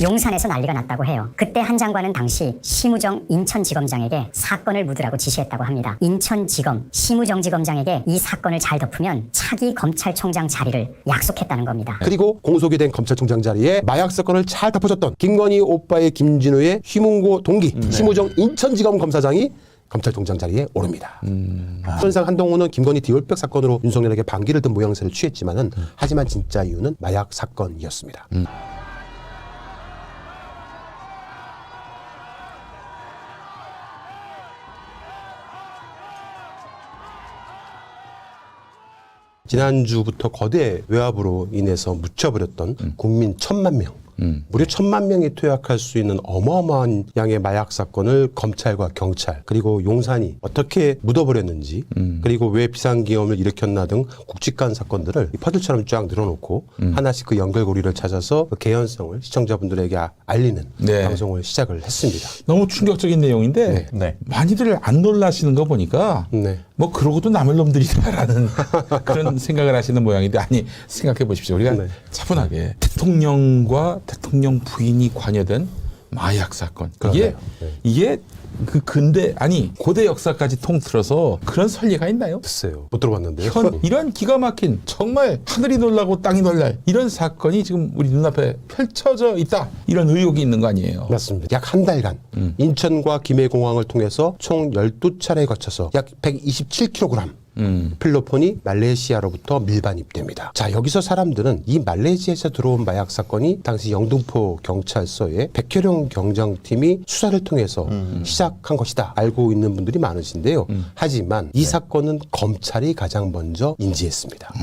용산에서 난리가 났다고 해요. 그때 한 장관은 당시 심우정 인천지검장에게 사건을 묻으라고 지시했다고 합니다. 인천지검 심우정 지검장에게 이 사건을 잘 덮으면 차기 검찰총장 자리를 약속했다는 겁니다. 그리고 공소기 된 검찰총장 자리에 마약 사건을 잘 덮어줬던 김건희 오빠의 김진우의 휘문고 동기 심우정 인천지검 검사장이 검찰총장 자리에 오릅니다. 현상 한동훈은 김건희 디올백 사건으로 윤석열에게 반기를 든 모양새를 취했지만은 하지만 진짜 이유는 마약 사건이었습니다. 지난주부터 거대 외압으로 인해서 묻혀버렸던 국민 1,000만 명. 무려 1,000만 명이 투약할 수 있는 어마어마한 양의 마약 사건을 검찰과 경찰 그리고 용산이 어떻게 묻어버렸는지 그리고 왜 비상기염을 일으켰나 등 굵직한 사건들을 퍼즐처럼 쫙 늘어놓고 하나씩 그 연결고리를 찾아서 그 개연성을 시청자분들에게 알리는 방송을 시작을 했습니다. 너무 충격적인 내용인데 많이들 안 놀라시는 거 보니까 뭐 그러고도 남을 놈들이다라는 그런 생각을 하시는 모양인데 아니 생각해 보십시오. 우리가 차분하게 대통령과 대통령 부인이 관여된 마약 사건. 이게 그 근대 아니 고대 역사까지 통틀어서 그런 설리가 있나요? 글쎄요. 못 들어봤는데요. 이런 기가 막힌 정말 하늘이 놀라고 땅이 놀랄 이런 사건이 지금 우리 눈앞에 펼쳐져 있다. 이런 의혹이 있는 거 아니에요? 맞습니다. 약 한 달간 인천과 김해공항을 통해서 총 12차례에 거쳐서 약 127kg 필로폰이 말레이시아로부터 밀반입됩니다. 자, 여기서 사람들은 이 말레이시아에서 들어온 마약 사건이 당시 영등포 경찰서의 백효령 경장팀이 수사를 통해서 시작한 것이다 알고 있는 분들이 많으신데요. 하지만 이 사건은 검찰이 가장 먼저 인지했습니다.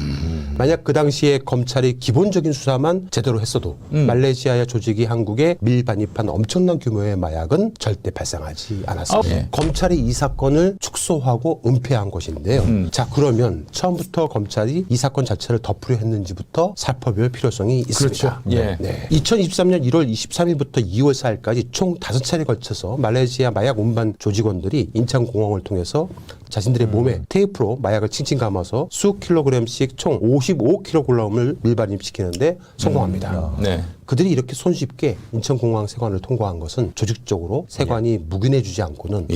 만약 그 당시에 검찰이 기본적인 수사만 제대로 했어도 말레이시아의 조직이 한국에 밀반입한 엄청난 규모의 마약은 절대 발생하지 않았습니다. 검찰이 이 사건을 축소하고 은폐한 것인데요. 자, 그러면 처음부터 검찰이 이 사건 자체를 덮으려 했는지부터 살펴볼 필요성이 있습니다. 그렇죠. 2023년 1월 23일부터 2월 4일까지 총 5차례에 걸쳐서 말레이시아 마약 운반 조직원들이 인천공항을 통해서 자신들의 몸에 테이프로 마약을 칭칭 감아서 수 킬로그램씩 총 55kg을 밀반입시키는데 성공합니다. 그들이 이렇게 손쉽게 인천공항 세관을 통과한 것은 조직적으로 세관이 묵인해주지 않고는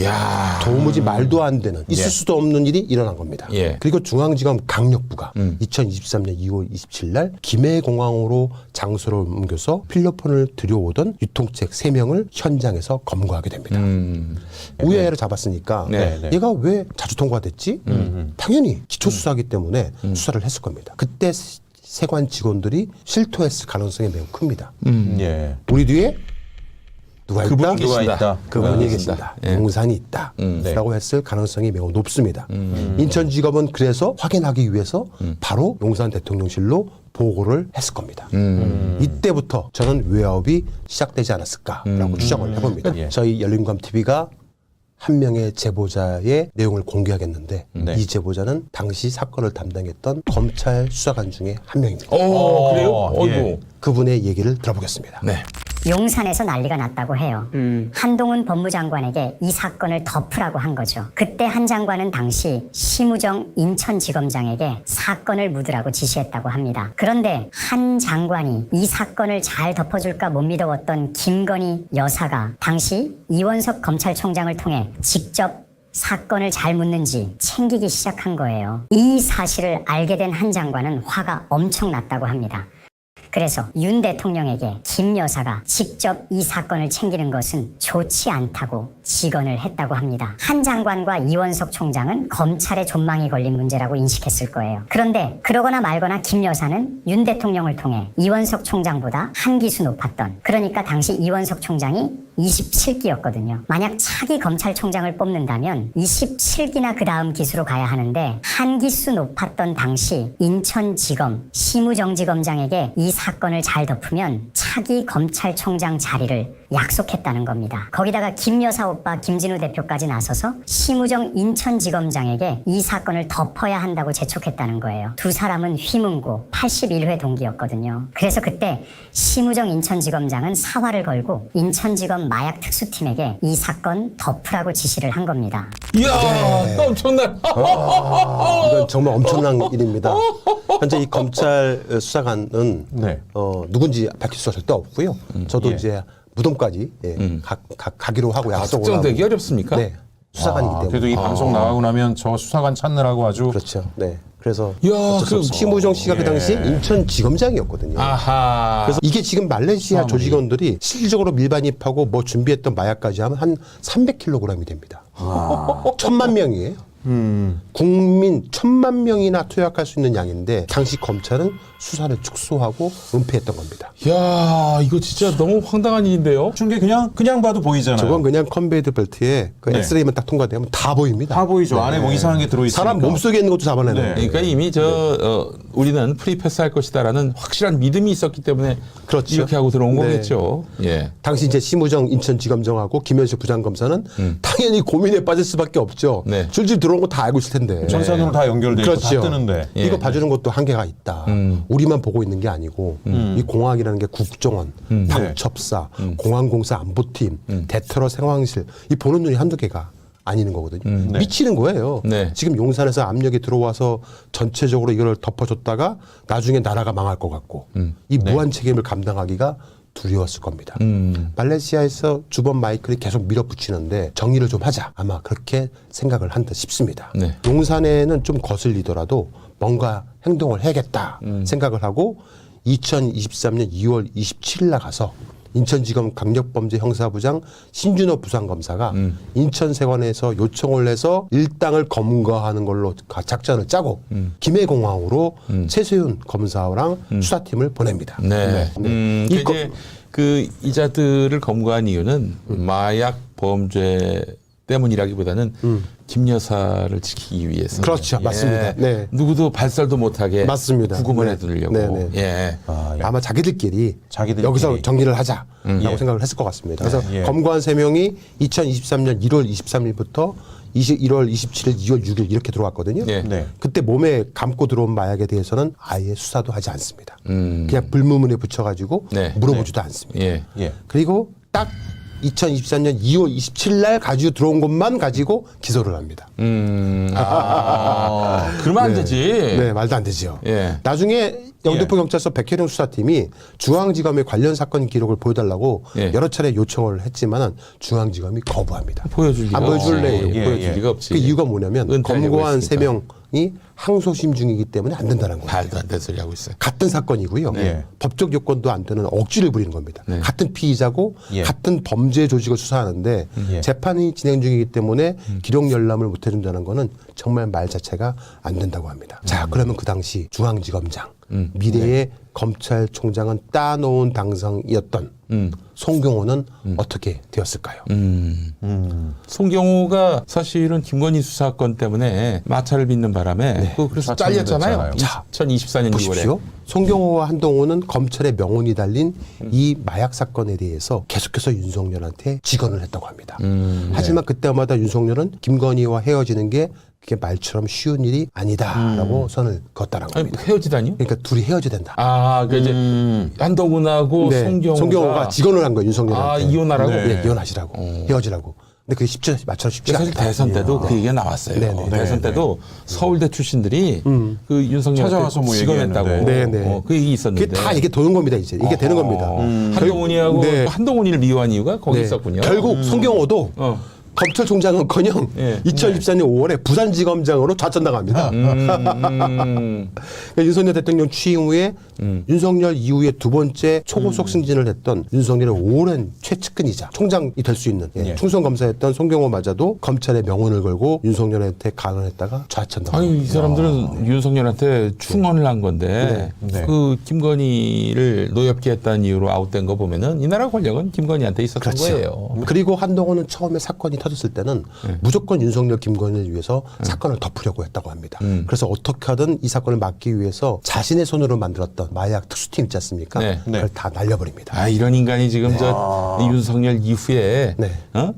도무지 말도 안 되는 있을 수도 없는 일이 일어난 겁니다. 그리고 중앙지검 강력부가 2023년 2월 27일 날 김해공항으로 장소를 옮겨서 필로폰을 들여오던 유통책 3명을 현장에서 검거하게 됩니다. 우회를 잡았으니까 얘가 왜 자주 통과됐지? 당연히 기초수사하기 때문에 수사를 했을 겁니다. 그때 세관 직원들이 실토했을 가능성이 매우 큽니다. 우리 뒤에 누가 있다? 그분이 계신다. 용산이 있다. 라고 했을 가능성이 매우 높습니다. 인천지검은 그래서 확인하기 위해서 바로 용산 대통령실로 보고를 했을 겁니다. 이때부터 저는 외압이 시작되지 않았을까라고 추정을 해봅니다. 저희 열린감TV가 한 명의 제보자의 내용을 공개하겠는데 이 제보자는 당시 사건을 담당했던 검찰 수사관 중에 한 명입니다. 그래요? 그분의 얘기를 들어보겠습니다. 용산에서 난리가 났다고 해요. 한동훈 법무장관에게 이 사건을 덮으라고 한 거죠. 그때 한 장관은 당시 심우정 인천지검장에게 사건을 묻으라고 지시했다고 합니다. 그런데 한 장관이 이 사건을 잘 덮어줄까 못 믿어왔던 김건희 여사가 당시 이원석 검찰총장을 통해 직접 사건을 잘 묻는지 챙기기 시작한 거예요. 이 사실을 알게 된 한 장관은 화가 엄청 났다고 합니다. 그래서 윤 대통령에게 김 여사가 직접 이 사건을 챙기는 것은 좋지 않다고 직언을 했다고 합니다. 한 장관과 이원석 총장은 검찰의 존망이 걸린 문제라고 인식했을 거예요. 그런데 그러거나 말거나 김 여사는 윤 대통령을 통해 이원석 총장보다 한 기수 높았던, 그러니까 당시 이원석 총장이 27기였거든요. 만약 차기 검찰총장을 뽑는다면 27기나 그 다음 기수로 가야 하는데 한 기수 높았던 당시 인천지검 심우정지검장에게 이 사건을 잘 덮으면 차기 검찰총장 자리를 약속했다는 겁니다. 거기다가 김 여사 오빠 김진우 대표까지 나서서 심우정 인천지검장에게 이 사건을 덮어야 한다고 재촉했다는 거예요. 두 사람은 휘문고 81회 동기였거든요. 그래서 그때 심우정 인천지검장은 사활을 걸고 인천지검 마약 특수팀에게 이 사건 덮으라고 지시를 한 겁니다. 이야, 또 엄청난. 이건 정말 엄청난 일입니다. 현재 이 검찰 수사관은 네. 누군지 밝힐 수가 절대 없고요. 저도 예. 이제 무덤까지 가기로 하고 약속을 특정되기 하고. 어렵습니까? 네, 수사관이기 때문에. 그래도 이 방송 나가고 나면 저 수사관 찾느라고 아주 그렇죠. 네. 그래서 이야, 어쩔 수 없어. 심우정 씨가 그 당시 인천지검장이었거든요. 아하. 그래서 이게 지금 말레이시아 조직원들이 실질적으로 밀반입하고 뭐 준비했던 마약까지 하면 한 300kg이 됩니다. 1,000만 명이에요. 국민 1,000만 명이나 투약할 수 있는 양인데 당시 검찰은 수사를 축소하고 은폐했던 겁니다. 이야, 이거 진짜 너무 황당한 일인데요. 중계 그냥 봐도 보이잖아요. 저건 그냥 컨베이드 벨트에 그 네. 엑스레이만 딱 통과되면 다 보입니다. 다 보이죠. 안에 뭐 이상한 게 들어있으니까. 사람 몸속에 있는 것도 잡아내는 네. 거예요. 그러니까 이미 우리는 프리패스 할 것이다라는 확실한 믿음이 있었기 때문에 그렇죠. 이렇게 하고 들어온 네. 거겠죠. 예. 당시 이제 심우정 인천지검장하고 김현식 부장검사는 당연히 고민에 빠질 수밖에 없죠. 네. 줄줄 들어온 거 다 알고 있을 텐데. 전산으로 다 연결돼 있고 그렇죠. 다 뜨는데. 예. 이거 봐주는 것도 한계가 있다. 우리만 보고 있는 게 아니고 이 공항이라는 게 국정원, 방첩사, 공항공사 안보팀, 대테러 상황실 이 보는 눈이 한두 개가 아니는 거거든요. 미치는 거예요. 네. 지금 용산에서 압력이 들어와서 전체적으로 이걸 덮어줬다가 나중에 나라가 망할 것 같고 이 무한 책임을 감당하기가 두려웠을 겁니다. 말레이시아에서 주범 마이클이 계속 밀어붙이는데 정리를 좀 하자. 아마 그렇게 생각을 한다 싶습니다. 네. 용산에는 좀 거슬리더라도 뭔가 행동을 해야겠다 생각을 하고 2023년 2월 27일 나가서 인천지검 강력범죄 형사부장 신준호 부장검사가 인천세관에서 요청을 해서 일당을 검거하는 걸로 작전을 짜고 김해공항으로 최세윤 검사랑 수사팀을 보냅니다. 네. 이 이제 그 이자들을 검거한 이유는 마약 범죄 때문이라기보다는 김 여사를 지키기 위해서. 그렇죠. 맞습니다. 네. 누구도 발설도 못하게 맞습니다. 구금을 네. 해두려고. 네, 네. 예. 아마 자기들끼리 자기들끼리. 여기서 정리를 하자라고 예. 생각을 했을 것 같습니다. 그래서 예. 검거한 3명이 2023년 1월 23일부터 1월 27일, 2월 6일 이렇게 들어왔거든요. 네. 네. 그때 몸에 감고 들어온 마약에 대해서는 아예 수사도 하지 않습니다. 그냥 불문문에 붙여가지고 네. 물어보지도 않습니다. 예. 예. 그리고 딱 2024년 2월 27일 날 가지고 들어온 것만 가지고 기소를 합니다. 그러면 안 되지. 네, 말도 안 되죠. 예. 나중에 영등포 경찰서 백혜령 수사팀이 중앙지검의 관련 사건 기록을 보여달라고 예. 여러 차례 요청을 했지만 중앙지검이 거부합니다. 보여줄 리가 안 보여줄래요. 없지. 예, 보여줄 예. 리가 없지. 그 이유가 뭐냐면 은퇴하려고 검거한 했으니까. 3명이 항소심 중이기 때문에 안 된다는 거예요. 말도 안 되는 소리 하고 있어요. 같은 사건이고요. 네. 법적 요건도 안 되는 억지를 부리는 겁니다. 네. 같은 피의자고 예. 같은 범죄 조직을 수사하는데 예. 재판이 진행 중이기 때문에 기록 열람을 못 해준다는 거는 정말 말 자체가 안 된다고 합니다. 자, 그러면 그 당시 중앙지검장 미래의 검찰총장은 따놓은 당상이었던 송경호는 어떻게 되었을까요? 송경호가 사실은 김건희 수사건 때문에 마찰을 빚는 바람에 그래서 잘렸잖아요. 잘렸잖아요. 자, 2024년 6월에. 보십시오. 송경호와 한동훈은 검찰의 명운이 달린 이 마약 사건에 대해서 계속해서 윤석열한테 직언을 했다고 합니다. 하지만 그때마다 윤석열은 김건희와 헤어지는 게 그게 말처럼 쉬운 일이 아니다라고 선을 그었다는 아니, 겁니다. 헤어지다니요? 그러니까 둘이 헤어져야 된다. 아, 그 이제 한동훈하고 네, 송경호가 직언을 한 거예요, 윤석열한테. 아, 이혼하라고? 네, 이혼하시라고. 헤어지라고. 근데 그게 말처럼 쉽지가 사실 않다. 대선 때도 그 얘기가 나왔어요. 네, 네. 대선 때도 서울대 출신들이 그 윤석열한테 찾아와서 뭐 직언했다고 얘기했는데. 네, 네. 그 얘기 있었는데. 그게 다 이게 도는 겁니다, 이제. 이게 되는 겁니다. 한동훈이하고 네. 한동훈이를 미워한 이유가 거기 네. 있었군요. 결국 송경호도 검찰총장은커녕 예. 2024년 5월에 부산지검장으로 좌천당합니다. 그러니까 윤석열 대통령 취임 후에 윤석열 이후에 두 번째 초고속 승진을 했던 윤석열의 오랜 최측근이자 총장이 될 수 있는 충성 검사였던 송경호마저도 검찰의 명운을 걸고 윤석열한테 강언했다가 좌천당합니다. 아니 이 사람들은 윤석열한테 충언을 한 건데 네. 그 김건희를 노엽게 했다는 이유로 아웃된 거 보면은 이 나라 권력은 김건희한테 있었던 그렇죠. 거예요. 그리고 한동훈은 처음에 사건이 터졌을 때는 무조건 윤석열 김건희를 위해서 사건을 덮으려고 했다고 합니다. 그래서 어떻게 하든 이 사건을 막기 위해서 자신의 손으로 만들었던 마약 특수팀 있지 않습니까? 네. 그걸 다 날려버립니다. 아 이런 인간이 지금 저 이 윤석열 이후에 네.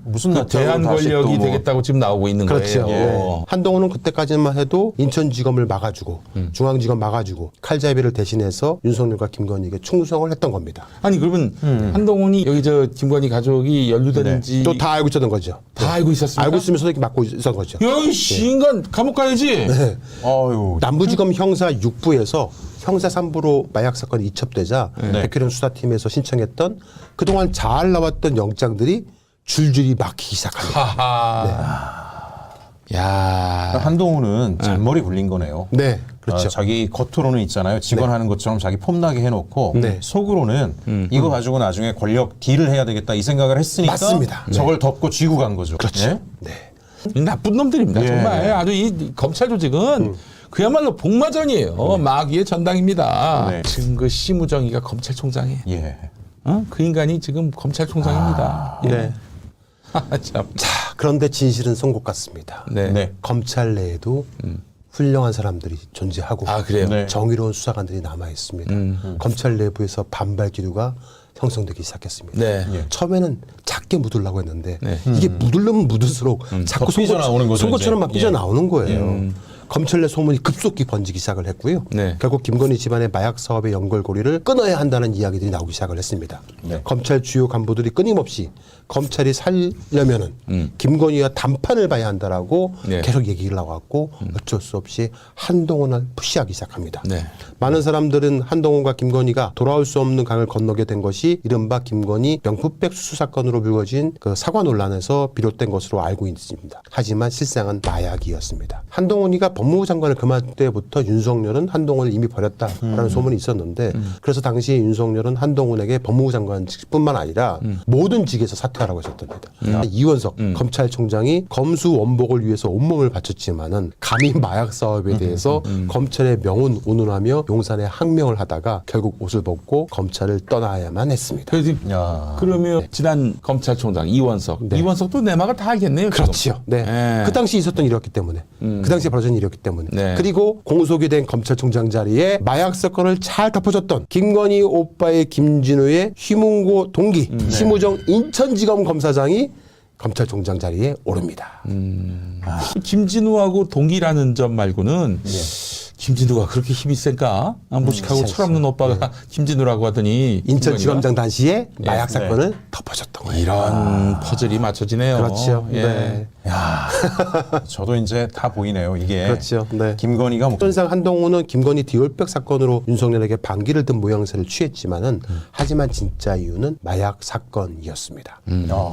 무슨 그 낯짝으로 대한 다시 권력이 또 뭐- 되겠다고 지금 나오고 있는 그렇죠. 거예요. 네. 한동훈은 그때까지만 해도 인천지검을 막아주고 중앙지검 막아주고 칼잡이를 대신해서 윤석열과 김건희에게 충성을 했던 겁니다. 아니 그러면 한동훈이 여기 저 김건희 가족이 연루되는지 또 다 알고 있었던 거죠. 다 알고 있었습니까? 알고 있으면서 이렇게 막고 있었던 거죠. 야이씨 인간 감옥 가야지. 네. 아유. 남부지검 형사 6부에서 형사 3부로 마약 사건이 이첩되자 네. 백혜련 수사팀에서 신청했던 그동안 잘 나왔던 영장들이 줄줄이 막히기 시작합니다. 하하. 야. 한동훈은 잔머리 굴린 거네요. 네, 그렇죠. 자기 겉으로는 있잖아요. 직원하는 것처럼 자기 폼나게 해놓고 네. 속으로는 이거 가지고 나중에 권력 딜을 해야 되겠다 이 생각을 했으니까 맞습니다. 저걸 덮고 쥐고 간 거죠. 그렇죠. 네? 네. 나쁜 놈들입니다. 예. 정말 아주 이 검찰 조직은 그야말로 복마전이에요. 마귀의 전당입니다. 네. 지금 그 심우정이가 검찰총장이에요. 예. 그 인간이 지금 검찰총장입니다. 예. 네. 참. 자, 그런데 진실은 송곳 같습니다. 네. 네. 검찰 내에도 훌륭한 사람들이 존재하고 아, 그래요? 네. 정의로운 수사관들이 남아 있습니다. 검찰 내부에서 반발 기류가 형성되기 시작했습니다. 네. 예. 처음에는 작게 묻으려고 했는데 네. 이게 묻으려면 묻을수록 자꾸 더 삐져나오는 거죠, 속옷처럼 이제. 막 삐져나오는 거예요. 음. 검찰 내 소문이 급속히 번지기 시작을 했고요. 네. 결국 김건희 집안의 마약 사업의 연결고리를 끊어야 한다는 이야기들이 나오기 시작을 했습니다. 네. 검찰 주요 간부들이 끊임없이 검찰이 살려면은 김건희와 단판을 봐야 한다라고 네. 계속 얘기를 나왔고 어쩔 수 없이 한동훈을 푸시하기 시작합니다. 네. 많은 사람들은 한동훈과 김건희가 돌아올 수 없는 강을 건너게 된 것이 이른바 김건희 명품백 수수 사건으로 불거진 그 사과 논란에서 비롯된 것으로 알고 있습니다. 하지만 실상은 마약이었습니다. 한동훈이가 법무부 장관을 그만 때부터 윤석열은 한동훈을 이미 버렸다라는 소문이 있었는데 그래서 당시 윤석열은 한동훈에게 법무부 장관직뿐만 아니라 모든 직에서 사퇴하라고 했었답니다. 이원석 검찰총장이 검수 원복을 위해서 온몸을 바쳤지만은 감히 마약 사업에 대해서 검찰의 명운 운운하며 용산에 항명을 하다가 결국 옷을 벗고 검찰을 떠나야만 했습니다. 그래서 야. 그러면 지난 검찰총장 이원석, 네. 이원석도 내막을 다 알겠네요. 지금. 그렇죠. 네. 예. 그 당시 있었던 일이었기 때문에. 그 당시에 벌어진 일이었기 때문에. 네. 그리고 공소기 된 검찰총장 자리에 마약 사건을 잘 덮어줬던 김건희 오빠의 김진우의 휘문고 동기 심우정 인천지검 검사장이 검찰총장 자리에 오릅니다. 김진우하고 동기라는 점 말고는 김진우가 그렇게 힘이 센가? 무식하고 철없는 오빠가 김진우라고 하더니 인천지검장 당시에 마약 네. 사건을 덮어줬던 거예요. 이런 퍼즐이 맞춰지네요. 그렇죠. 예. 네. 야. 저도 이제 다 보이네요. 이게 그렇죠. 네. 김건희가 뭐 현상 한동훈은 김건희 디올백 사건으로 윤석열에게 반기를 든 모양새를 취했지만은 하지만 진짜 이유는 마약 사건이었습니다.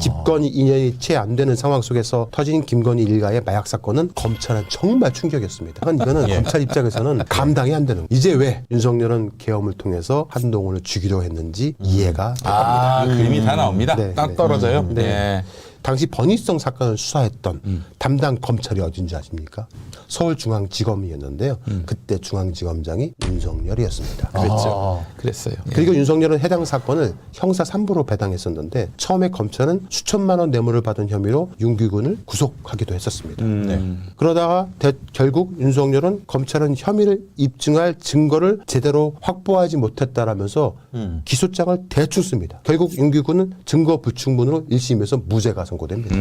집권 2년이 채 안 되는 상황 속에서 터진 김건희 일가의 마약 사건은 검찰은 정말 충격이었습니다. 이거는 검찰 입장에서는 감당이 안 되는. 이제 왜 윤석열은 계엄을 통해서 한동훈을 죽이려 했는지 이해가 됩니다. 그림이 다 나옵니다. 네, 딱 네. 떨어져요. 네. 예. 당시 번희성 사건을 수사했던 담당 검찰이 어딘지 아십니까? 서울중앙지검이었는데요. 그때 중앙지검장이 윤석열이었습니다. 그랬죠. 그랬어요. 예. 그리고 윤석열은 해당 사건을 형사 3부로 배당했었는데 처음에 검찰은 수천만 원 뇌물을 받은 혐의로 윤규근을 구속하기도 했었습니다. 그러다가 결국 윤석열은 검찰은 혐의를 입증할 증거를 제대로 확보하지 못했다라면서 기소장을 대충 씁니다. 결국 윤규근은 증거 불충분으로 1심에서 무죄가 선고됩니다.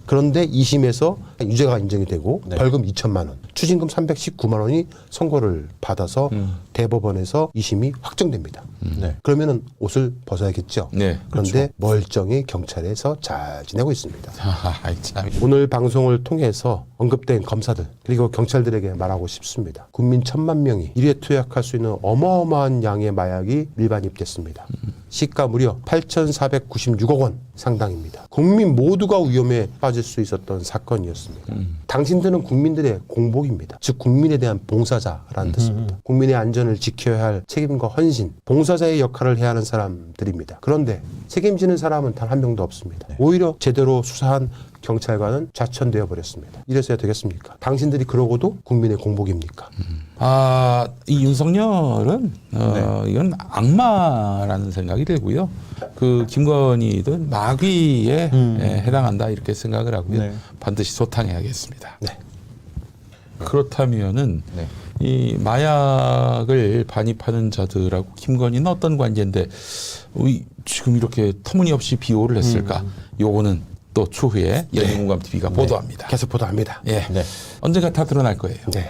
그런데 2심에서 유죄가 인정이 되고 벌금 2천만 원, 추징금 319만 원이 선고를 받아서 대법원에서 2심이 확정됩니다. 그러면은 옷을 벗어야겠죠. 네, 그런데 멀쩡히 경찰에서 잘 지내고 있습니다. 참. 오늘 방송을 통해서 언급된 검사들 그리고 경찰들에게 말하고 싶습니다. 국민 1,000만 명이 일에 투약할 수 있는 어마어마한 양의 마약이 밀반입됐습니다. 시가 무려 8,496억 원 상당입니다. 국민 모두가 위험에 빠질 수 있었던 사건이었습니다. 당신들은 국민들의 공복입니다. 즉 국민에 대한 봉사자라는 뜻입니다. 국민의 안전을 지켜야 할 책임과 헌신, 봉사자의 역할을 해야 하는 사람들입니다. 그런데 책임지는 사람은 단 한 명도 없습니다. 오히려 제대로 수사한 경찰관은 좌천되어 버렸습니다. 이래서야 되겠습니까? 당신들이 그러고도 국민의 공복입니까? 이 윤석열은 이건 악마라는 생각이 들고요. 그 김건희든 마귀에 해당한다 이렇게 생각을 하고요. 네. 반드시 소탕해야겠습니다. 네. 그렇다면은 이 마약을 반입하는 자들하고 김건희는 어떤 관계인데 지금 이렇게 터무니없이 비호를 했을까? 요거는 또 추후에 연예공감TV가 보도합니다. 계속 보도합니다. 예. 언젠가 다 드러날 거예요. 네.